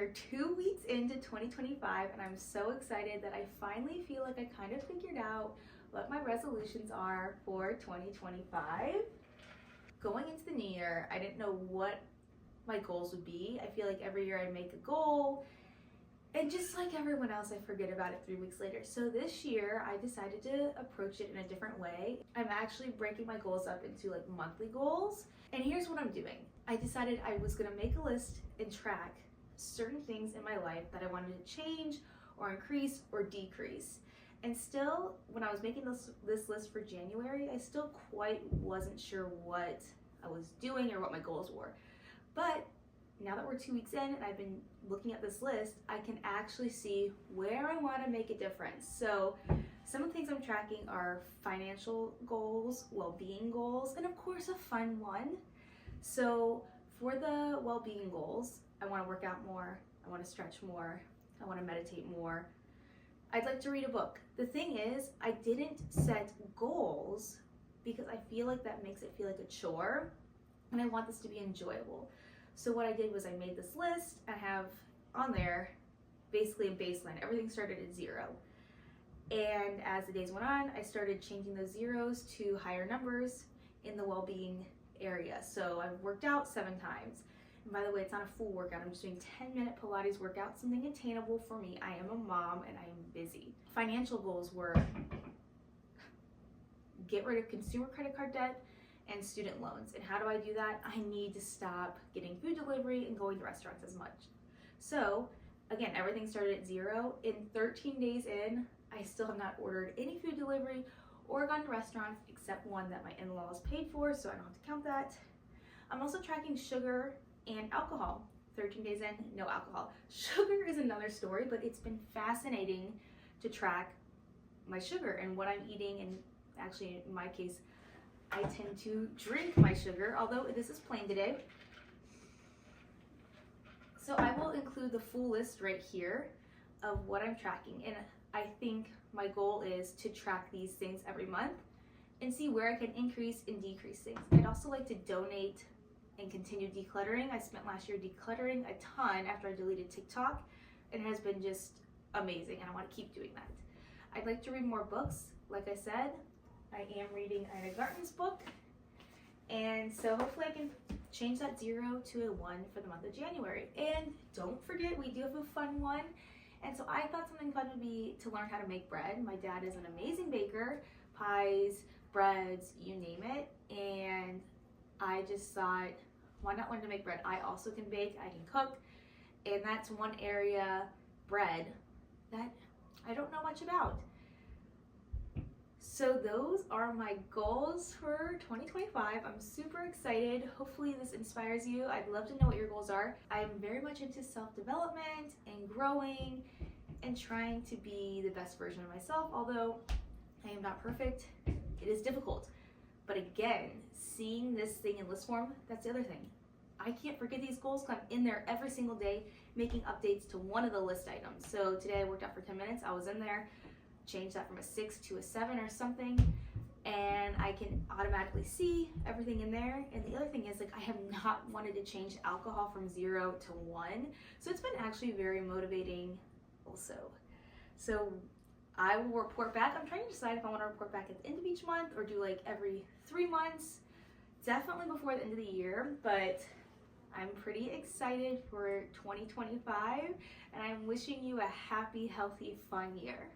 are 2 weeks into 2025 and I'm so excited that I finally feel like I kind of figured out what my resolutions are for 2025. Going into the new year, I didn't know what my goals would be. I feel like every year I make a goal and just like everyone else, I forget about it 3 weeks later. So this year I decided to approach it in a different way. I'm actually breaking my goals up into like monthly goals. And here's what I'm doing. I decided I was gonna make a list and track certain things in my life that I wanted to change or increase or decrease. And still, when I was making this list for January, I still quite wasn't sure what I was doing or what my goals were. But now that we're 2 weeks in and I've been looking at this list, I can actually see where I want to make a difference. So some of the things I'm tracking are financial goals, well-being goals, and of course a fun one. So for the well-being goals, I want to work out more, I want to stretch more, I want to meditate more. I'd like to read a book. The thing is, I didn't set goals because I feel like that makes it feel like a chore, and I want this to be enjoyable. So what I did was I made this list. I have on there basically a baseline. Everything started at 0. And as the days went on, I started changing those zeros to higher numbers in the well-being area. So I've worked out 7 times. And by the way, it's not a full workout. I'm just doing 10-minute Pilates workout, something attainable for me. I am a mom and I am busy. Financial goals were get rid of consumer credit card debt and student loans. And how do I do that? I need to stop getting food delivery and going to restaurants as much. So again, everything started at 0. In 13 days in, I still have not ordered any food delivery or gone to restaurants except one that my in-laws paid for, so I don't have to count that. I'm also tracking sugar and alcohol. 13 days in, no alcohol. Sugar is another story, but it's been fascinating to track my sugar and what I'm eating. And actually, in my case, I tend to drink my sugar, although this is plain today. So I will include the full list right here of what I'm tracking. And I think my goal is to track these things every month and see where I can increase and decrease things. I'd also like to donate and continue decluttering. I spent last year decluttering a ton after I deleted TikTok, and it has been just amazing, and I want to keep doing that. I'd like to read more books. Like I said, I am reading Ina Garten's book, and so hopefully I can change that 0 to a 1 for the month of January. And don't forget, we do have a fun one. And so I thought something fun would be to learn how to make bread. My dad is an amazing baker, pies, breads, you name it. And I just thought, why not learn to make bread? I also can bake, I can cook, and that's one area, bread, that I don't know much about. So those are my goals for 2025. I'm super excited. Hopefully this inspires you. I'd love to know what your goals are. I'm very much into self-development and growing and trying to be the best version of myself. Although I am not perfect, it is difficult. But again, seeing this thing in list form, that's the other thing. I can't forget these goals because I'm in there every single day making updates to one of the list items. So today I worked out for 10 minutes. I was in there, changed that from a 6 to a 7 or something, and I can automatically see everything in there. And the other thing is, like, I have not wanted to change alcohol from 0 to 1, so it's been actually very motivating also. So I will report back. I'm trying to decide if I want to report back at the end of each month or do like every 3 months, definitely before the end of the year. But I'm pretty excited for 2025, and I'm wishing you a happy, healthy, fun year.